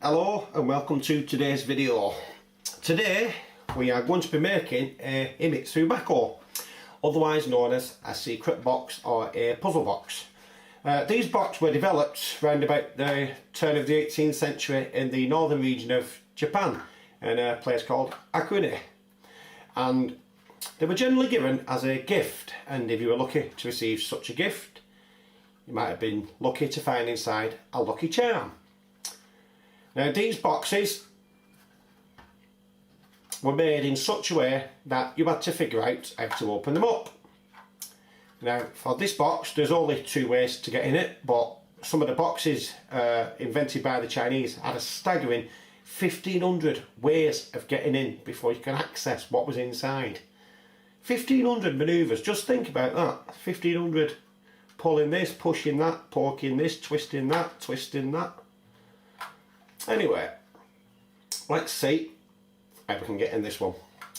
Hello and welcome to today's video. Today we are going to be making a Himitsu Bako, otherwise known as a secret box or a puzzle box. These boxes were developed around about the turn of the 18th century in the northern region of Japan in a place called Akune, and they were generally given as a gift, and if you were lucky to receive such a gift you might have been lucky to find inside a lucky charm. Now these boxes were made in such a way that you had to figure out how to open them up. Now for this box there's only two ways to get in it, but some of the boxes invented by the Chinese had a staggering 1500 ways of getting in before you can access what was inside. 1500 manoeuvres, just think about that. 1500 pulling this, pushing that, poking this, twisting that, twisting that. Anyway, let's see how we can get in this one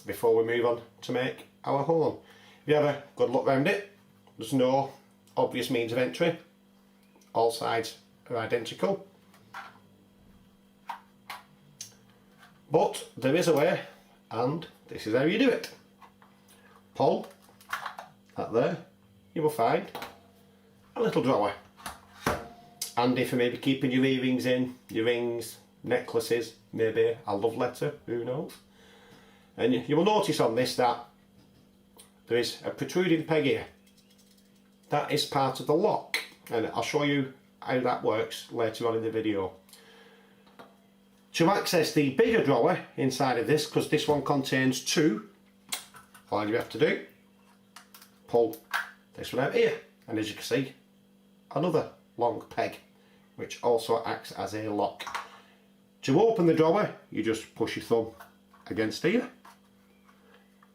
before we move on to make our home. If you have a good look around it, there's no obvious means of entry. All sides are identical. But there is a way, and this is how you do it. Pull that there, you will find a little drawer. Handy for maybe keeping your earrings in, your rings, necklaces, maybe a love letter, who knows. And you will notice on this that there is a protruding peg here. That is part of the lock, and I'll show you how that works later on in the video. To access the bigger drawer inside of this, because this one contains two, all you have to do, pull this one out here, and as you can see, another long peg which also acts as a lock. To open the drawer you just push your thumb against here.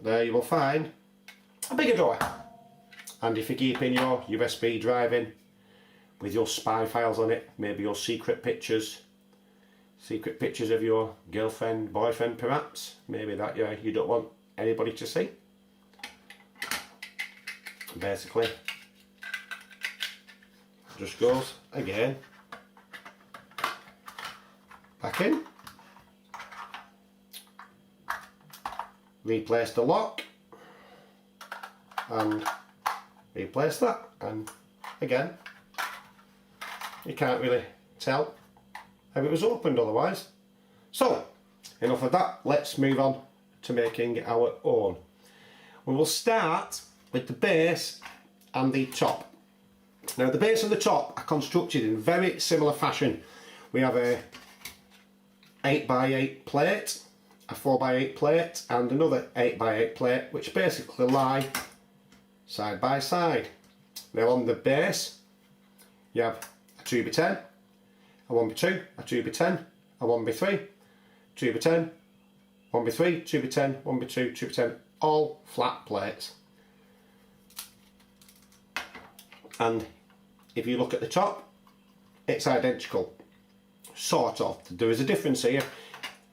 There you will find a bigger drawer, and if you're keeping your USB drive in with your spy files on it, maybe your secret pictures of your girlfriend, boyfriend perhaps, maybe that you don't want anybody to see. Basically just goes again back in, replace the lock and replace that, and again you can't really tell how it was opened otherwise. So enough of that, let's move on to making our own. We will start with the base and the top. Now the base and the top are constructed in very similar fashion. We have a 8x8 plate, a 4x8 plate and another 8x8 plate, which basically lie side by side. Now on the base you have a 2x10, a 1x2, a 2x10, a 1x3, 2x10, 1x3, 2x10, 1x2, 2x10, all flat plates. And if you look at the top, it's identical, sort of. There is a difference here.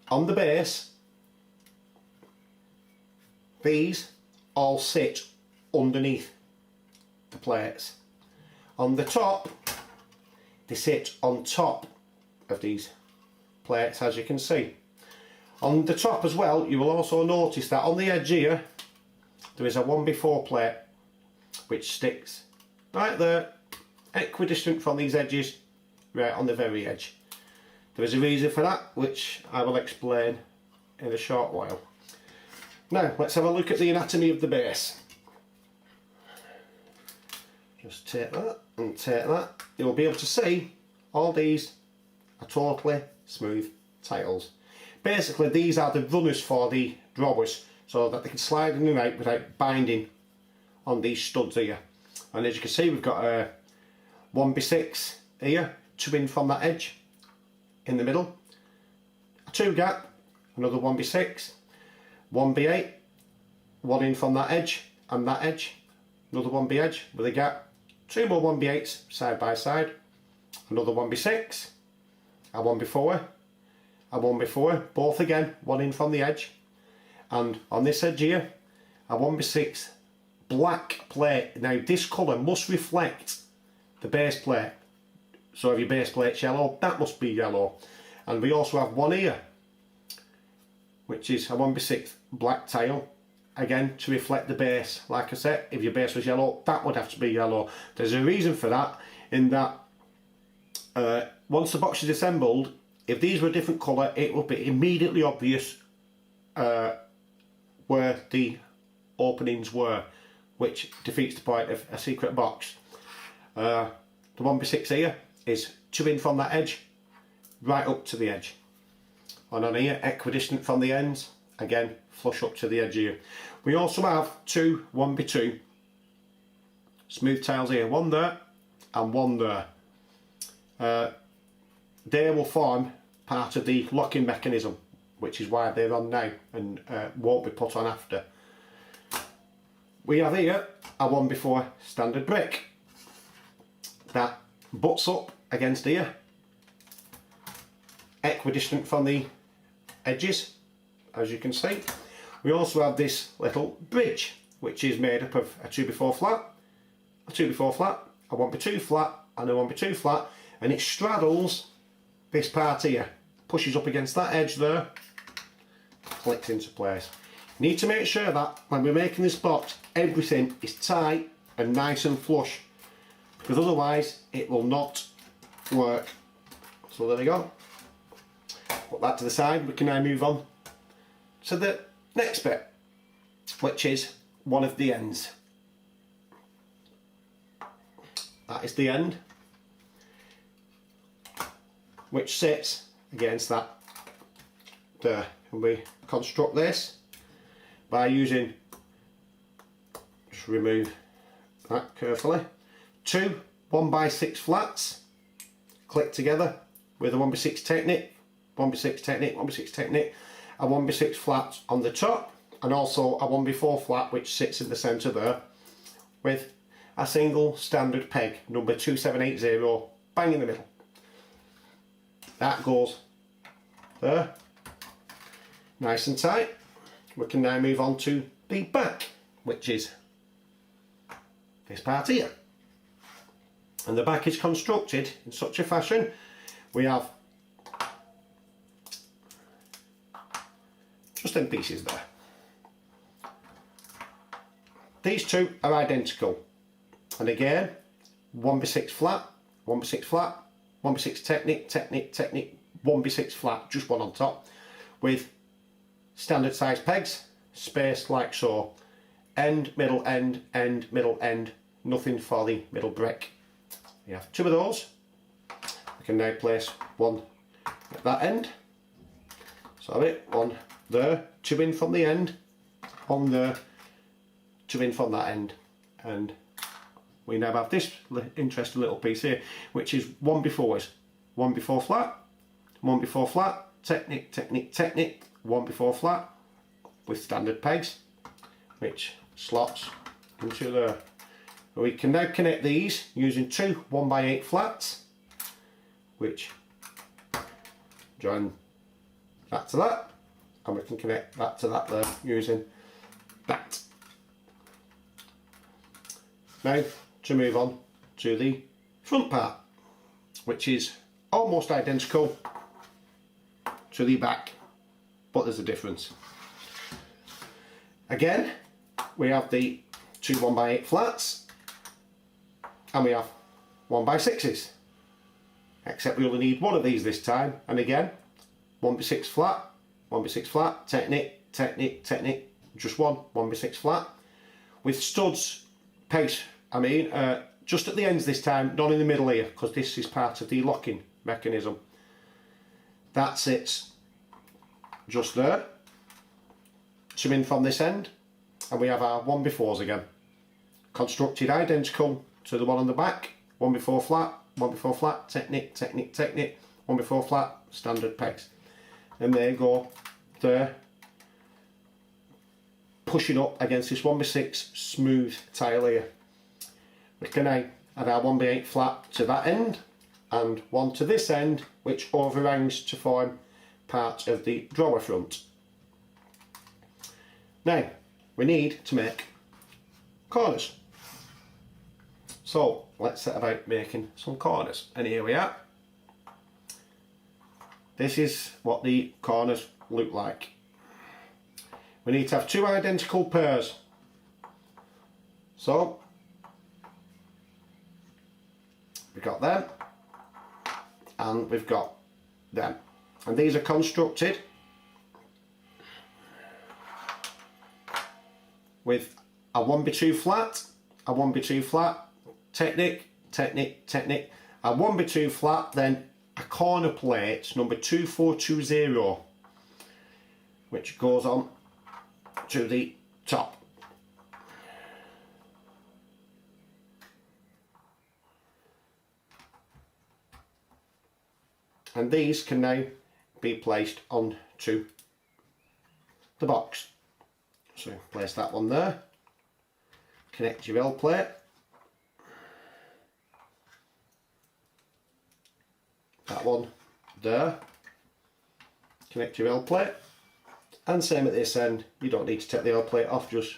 On the base, these all sit underneath the plates. On the top, they sit on top of these plates, as you can see. On the top as well, you will also notice that on the edge here, there is a 1x4 plate, which sticks right there, equidistant from these edges, right on the very edge. There is a reason for that, which I will explain in a short while. Now let's have a look at the anatomy of the base. Just take that and take that. You'll be able to see all these are totally smooth tiles. Basically these are the runners for the drawers, so that they can slide in and out without binding on these studs here. And as you can see, we've got a 1x6 here, 2 in from that edge in the middle, a 2 gap, another 1x6, 1x8, 1 in from that edge and that edge, another 1b edge with a gap, 2 more 1b8s side by side, another 1b6, a 1b4, a 1b4, both again 1 in from the edge, and on this edge here a 1b6 black plate. Now this colour must reflect the base plate, so if your base plate's yellow, that must be yellow. And we also have one here, which is a 1x6 black tile, again to reflect the base. Like I said, if your base was yellow, that would have to be yellow. There's a reason for that, in that once the box is assembled, if these were a different colour, it would be immediately obvious where the openings were, which defeats the point of a secret box. The 1x6 here is 2 in from that edge, right up to the edge. And on here, equidistant from the ends, again, flush up to the edge here. We also have two 1x2 smooth tiles here, one there and one there. They will form part of the locking mechanism, which is why they're on now and won't be put on after. We have here a 1x4 standard brick that butts up against here, equidistant from the edges, as you can see. We also have this little bridge, which is made up of a 2x4 flat, a 2x4 flat, a 1x2 flat and a 1x2 flat, and it straddles this part here, pushes up against that edge there, clicks into place. You need to make sure that when we're making this box, everything is tight and nice and flush, because otherwise it will not work. So there we go. Put that to the side. We can now move on to the next bit, which is one of the ends. That is the end, which sits against that there. And we construct this by using, just remove that carefully, two 1x6 flats click together with a 1x6 technique, 1x6 technique, 1x6 technique, a 1x6 flat on the top, and also a 1x4 flat which sits in the centre there, with a single standard peg number 2780 bang in the middle. That goes there, nice and tight. We can now move on to the back, which is this part here. And the back is constructed in such a fashion, we have just them pieces there. These two are identical, and again 1x6 flat, 1x6 flat, 1x6 technique, technique, technique, 1x6 flat, just one on top, with standard size pegs spaced like so, end, middle, end, middle, end, nothing for the middle brick. We have two of those. We can now place one at that end, sorry, one there, 2 in from the end, one there, 2 in from that end, and we now have this interesting little piece here, which is 1x4s, 1x4 flat, 1x4 flat, technique, technique, technique, 1x4 flat with standard pegs, which slots into there. We can now connect these using two 1x8 flats, which join that to that, and we can connect that to that there using that. Now to move on to the front part, which is almost identical to the back, but there's a difference. Again, we have the two 1x8 flats, and we have 1x6s, except we only need one of these this time. And again, 1x6 flat, 1x6 flat, technique, technique, technique, just one 1x6 flat with studs, pegs, just at the ends this time, not in the middle here, because this is part of the locking mechanism. That sits just there, 2 in from this end, and we have our 1x4s again, constructed identical to the one on the back, 1x4 flat, 1x4 flat, technique, technique, technique, 1x4 flat, standard pegs. And they go there, pushing up against this 1x6 smooth tile here. We can now add our 1x8 flat to that end, and one to this end, which overhangs to form part of the drawer front. Now, we need to make corners. So let's set about making some corners, and here we are. this is what the corners look like. We need to have 2 identical pairs. So we've got them and we've got them, and these are constructed with a 1x2 flat, a 1x2 flat, technique, technique, technique, a 1x2 flat, then a corner plate number 2420, which goes on to the top. And these can now be placed onto the box. So place that one there, connect your L plate, that one there, connect your L plate, and same at this end. You don't need to take the L plate off, just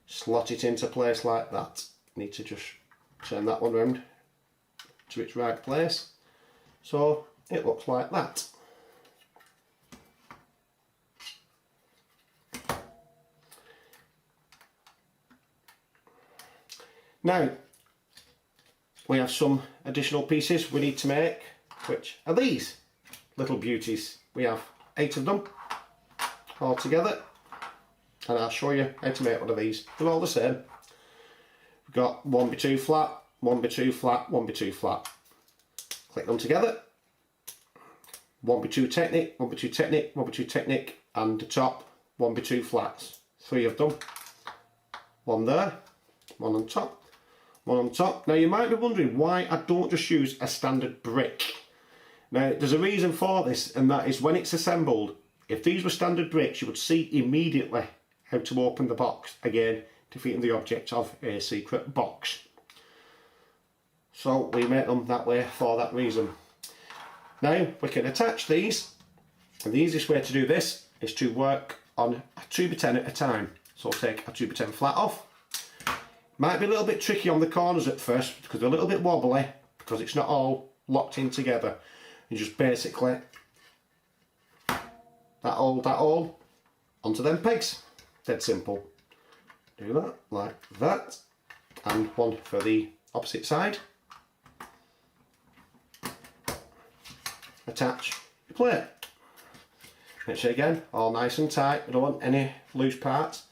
slot it into place like that. You need to just turn that one round to its right place, so it looks like that. Now we have some additional pieces we need to make, which are these little beauties. We have 8 of them all together, and I'll show you how to make one of these. They're all the same. We've got 1x2 flat, 1x2 flat, 1x2 flat. Click them together. 1x2 technique, 1x2 technique, 1x2 technique, and the top 1x2 flats. 3 of them. One there, one on top, one on top. Now you might be wondering why I don't just use a standard brick. Now there's a reason for this, and that is when it's assembled, if these were standard bricks you would see immediately how to open the box, again defeating the object of a secret box. So we make them that way for that reason. Now we can attach these, and the easiest way to do this is to work on a 2x10 at a time. So take a 2x10 flat off. Might be a little bit tricky on the corners at first because they're a little bit wobbly because it's not all locked in together. You just basically that all onto them pegs. Dead simple. Do that like that, and one for the opposite side. Attach your plate. Make sure again all nice and tight. We don't want any loose parts.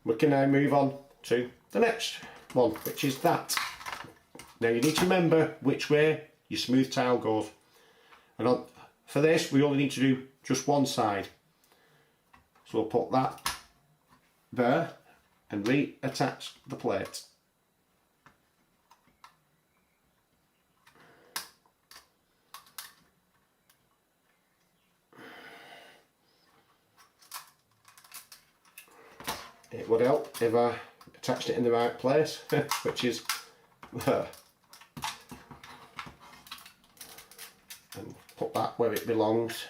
We can now move on to the next one, which is that. Now you need to remember which way your smooth tile goes, and for this we only need to do just one side. So we'll put that there and reattach the plate. It would help if I attached it in the right place, which is there. And put that where it belongs.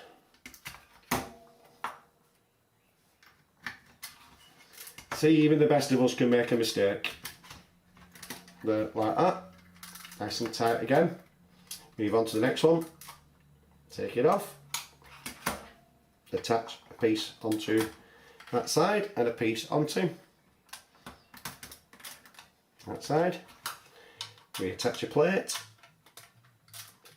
See, even the best of us can make a mistake. There, like that. Nice and tight again. Move on to the next one. Take it off. Attach a piece onto that side and a piece onto that side. Reattach your plate.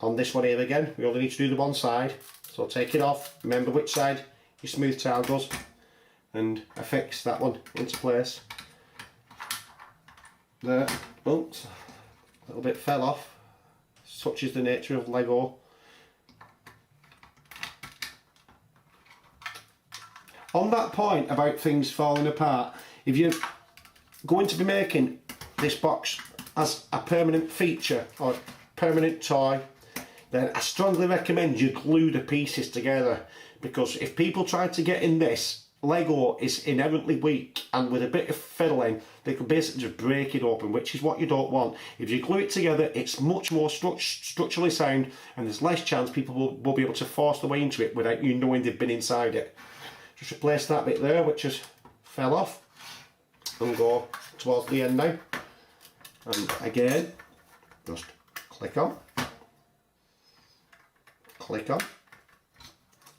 On this one here again, we only need to do the one side, so take it off. Remember which side your smooth tile goes, and affix that one into place. There, oops, a little bit fell off. Such is the nature of Lego. On that point about things falling apart, if you're going to be making this box as a permanent feature or permanent toy, then I strongly recommend you glue the pieces together, because if people try to get in this, Lego is inherently weak, and with a bit of fiddling they can basically just break it open, which is what you don't want. If you glue it together, it's much more structurally sound, and there's less chance people will be able to force their way into it without you knowing they've been inside it. Just replace that bit there which just fell off and go towards the end now, and again just click on, click on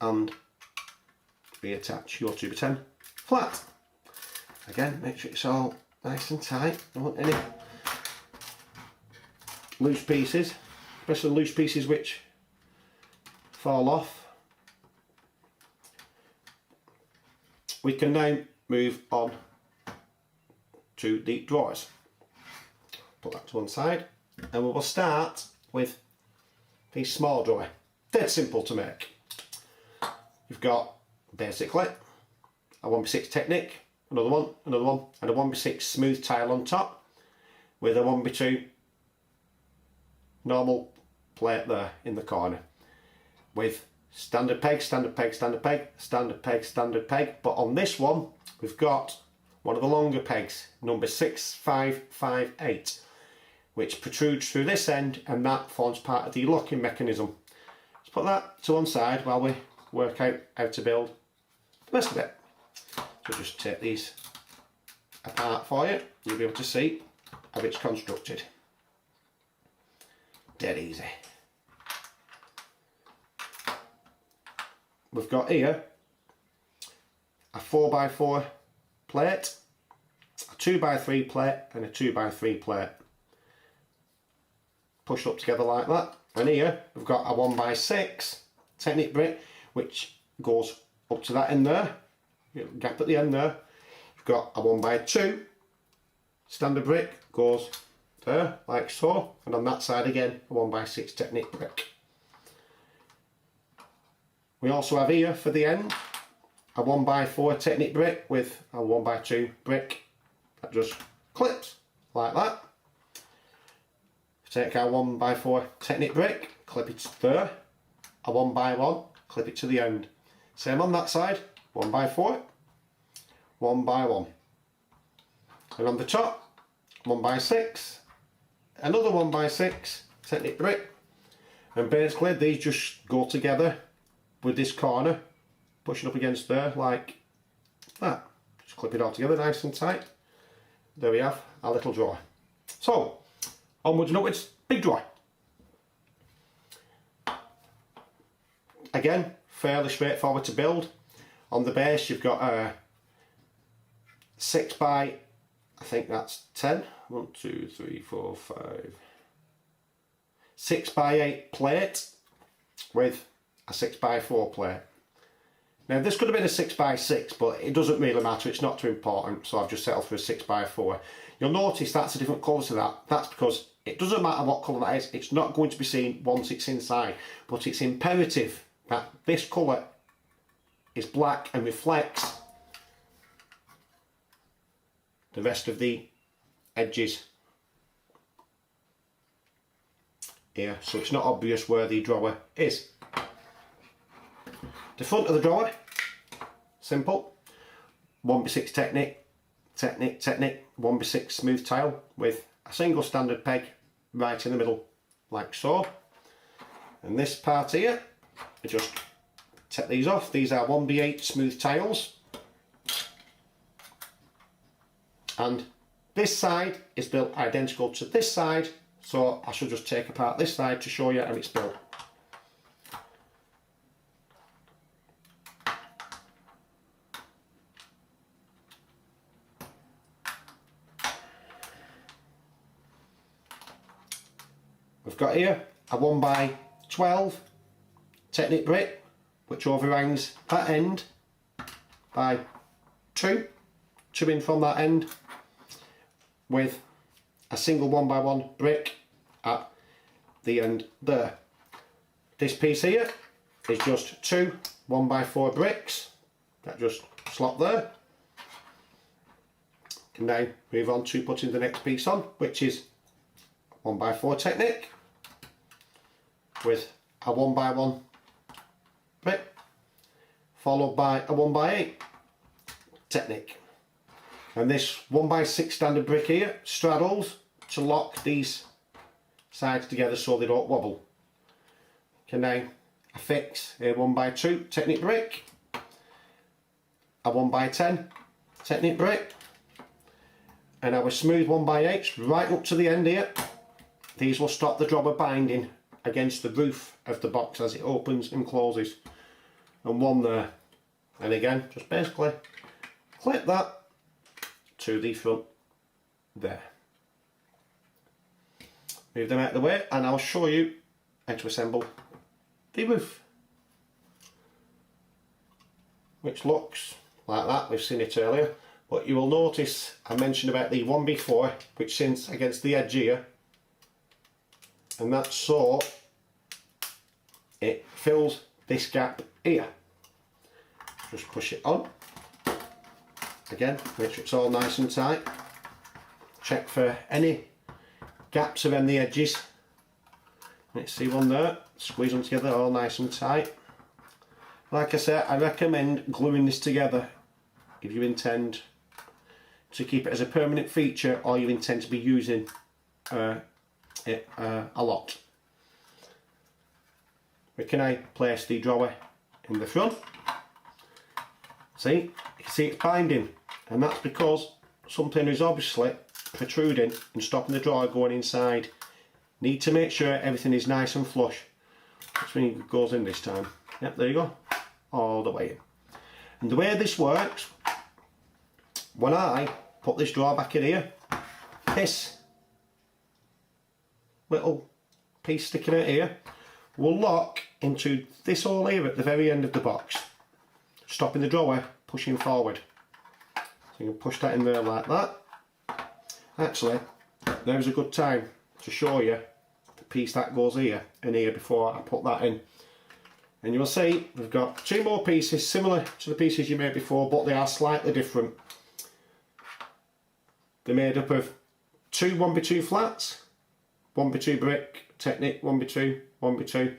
and reattach your 2x10 flat. Again, make sure it's all nice and tight. Don't want any loose pieces, especially loose pieces which fall off. We can now move on to the drawers. Put that to one side, and we will start with the small drawer. Dead simple to make. You've got basically a 1x6 Technic, another one, and a 1x6 smooth tile on top with a 1x2 normal plate there in the corner with standard peg, standard peg, standard peg, standard peg, standard peg. But on this one, we've got one of the longer pegs, number 6558, which protrudes through this end, and that forms part of the locking mechanism. Let's put that to one side while we work out how to build the rest of it. So just take these apart for you. You'll be able to see how it's constructed. Dead easy. We've got here a 4x4 plate, a 2x3 plate, and a 2x3 plate. Pushed up together like that. And here we've got a 1x6 Technic brick, which goes up to that end there, gap at the end there. We've got a 1x2 standard brick, goes there like so, and on that side again a 1x6 Technic brick. We also have here for the end a 1x4 Technic brick with a 1x2 brick that just clips like that. Take our 1x4 Technic brick, clip it there, a 1x1, clip it to the end. Same on that side, 1x4, 1x1. And on the top, 1x6, another 1x6 Technic brick. And basically these just go together with this corner, pushing up against there like that. Just clip it all together nice and tight. There we have our little drawer. So, onwards and upwards, big drawer. Again, fairly straightforward to build. On the base you've got a 6 by, I think that's 10. 1, 2, 3, 4, 5. 6 by 8 plate with a 6 by 4 plate. Now this could have been a 6 by 6, but it doesn't really matter, it's not too important, so I've just settled for a 6 by 4. You'll notice that's a different colour to that. That's because it doesn't matter what colour that is, it's not going to be seen once it's inside, but it's imperative that this colour is black and reflects the rest of the edges here, so it's not obvious where the drawer is. The front of the drawer, simple, 1x6 Technic, 1x6 smooth tile with a single standard peg right in the middle, like so. And this part here, I just take these off. These are 1x8 smooth tiles. And this side is built identical to this side, so I should just take apart this side to show you how it's built. We've got here a 1x12 Technic brick, which overhangs that end by 2 in from that end, with a single 1x1 brick at the end there. This piece here is just 2 1x4 bricks that just slot there. Can now move on to putting the next piece on, which is 1x4 Technic with a 1x1 brick, followed by a 1x8 Technic. And this 1x6 standard brick here straddles to lock these sides together so they don't wobble. Can now affix a 1x2 Technic brick, a 1x10 Technic brick, and our smooth 1x8s right up to the end here. These will stop the drawer binding against the roof of the box as it opens and closes, and one there. And again, just basically clip that to the front there. Move them out of the way and I'll show you how to assemble the roof, which looks like that. We've seen it earlier, but you will notice I mentioned about the 1x4 which sits against the edge here, and that's so it fills this gap here. Just push it on. Again, make sure it's all nice and tight. Check for any gaps around the edges. Let's see one there. Squeeze them together, all nice and tight. Like I said, I recommend gluing this together if you intend to keep it as a permanent feature or you intend to be using it a lot. Where can I place the drawer in the front? See, you can see it's binding, and that's because something is obviously protruding and stopping the drawer going inside. Need to make sure everything is nice and flush. That's when it goes in this time. Yep, there you go, all the way in. And the way this works, when I put this drawer back in here, this little piece sticking out here will lock into this hole here at the very end of the box, stopping the drawer pushing forward. So you can push that in there like that. Actually, there's a good time to show you the piece that goes here and here before I put that in. And you will see we've got two more pieces similar to the pieces you made before, but they are slightly different. They're made up of two 1x2 flats, 1x2 brick, Technic 1x2, 1x2,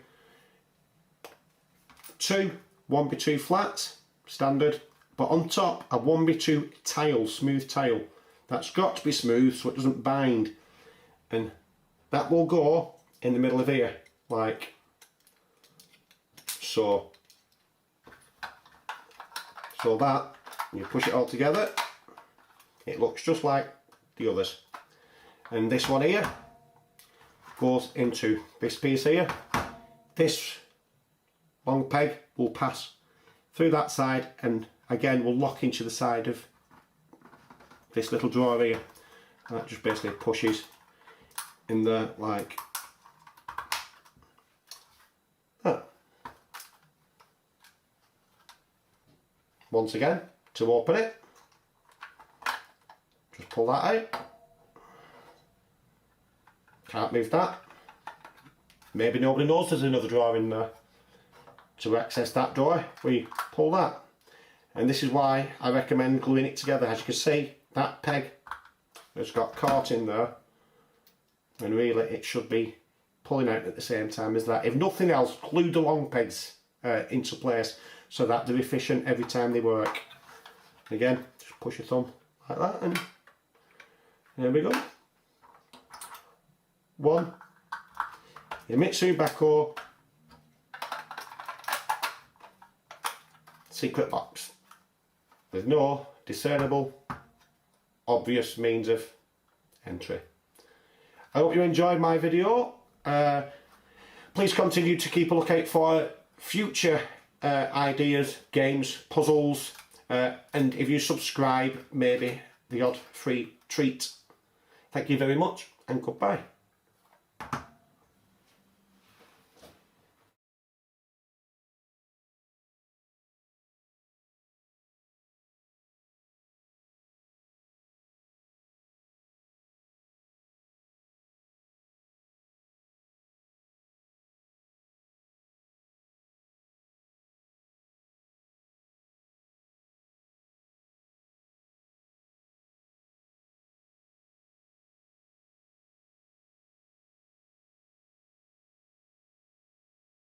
two 1x2 flats, standard, but on top a 1x2 tile, smooth tile. That's got to be smooth so it doesn't bind, and that will go in the middle of here, like so. So that, you push it all together, it looks just like the others. And this one here goes into this piece here. This long peg will pass through that side and again will lock into the side of this little drawer here. And that just basically pushes in there like that. Once again, to open it, just pull that out. Can't move that. Maybe nobody knows there's another drawer in there. To access that drawer, we pull that. And this is why I recommend gluing it together. As you can see, that peg has got caught in there, and really it should be pulling out at the same time as that. If nothing else, glue the long pegs into place so that they're efficient every time they work. Again, just push your thumb like that, and there we go. One Himitsu Bako secret box with no discernible obvious means of entry. I hope you enjoyed my video. Please continue to keep a lookout for future ideas, games, puzzles, and if you subscribe, maybe the odd free treat. Thank you very much and goodbye.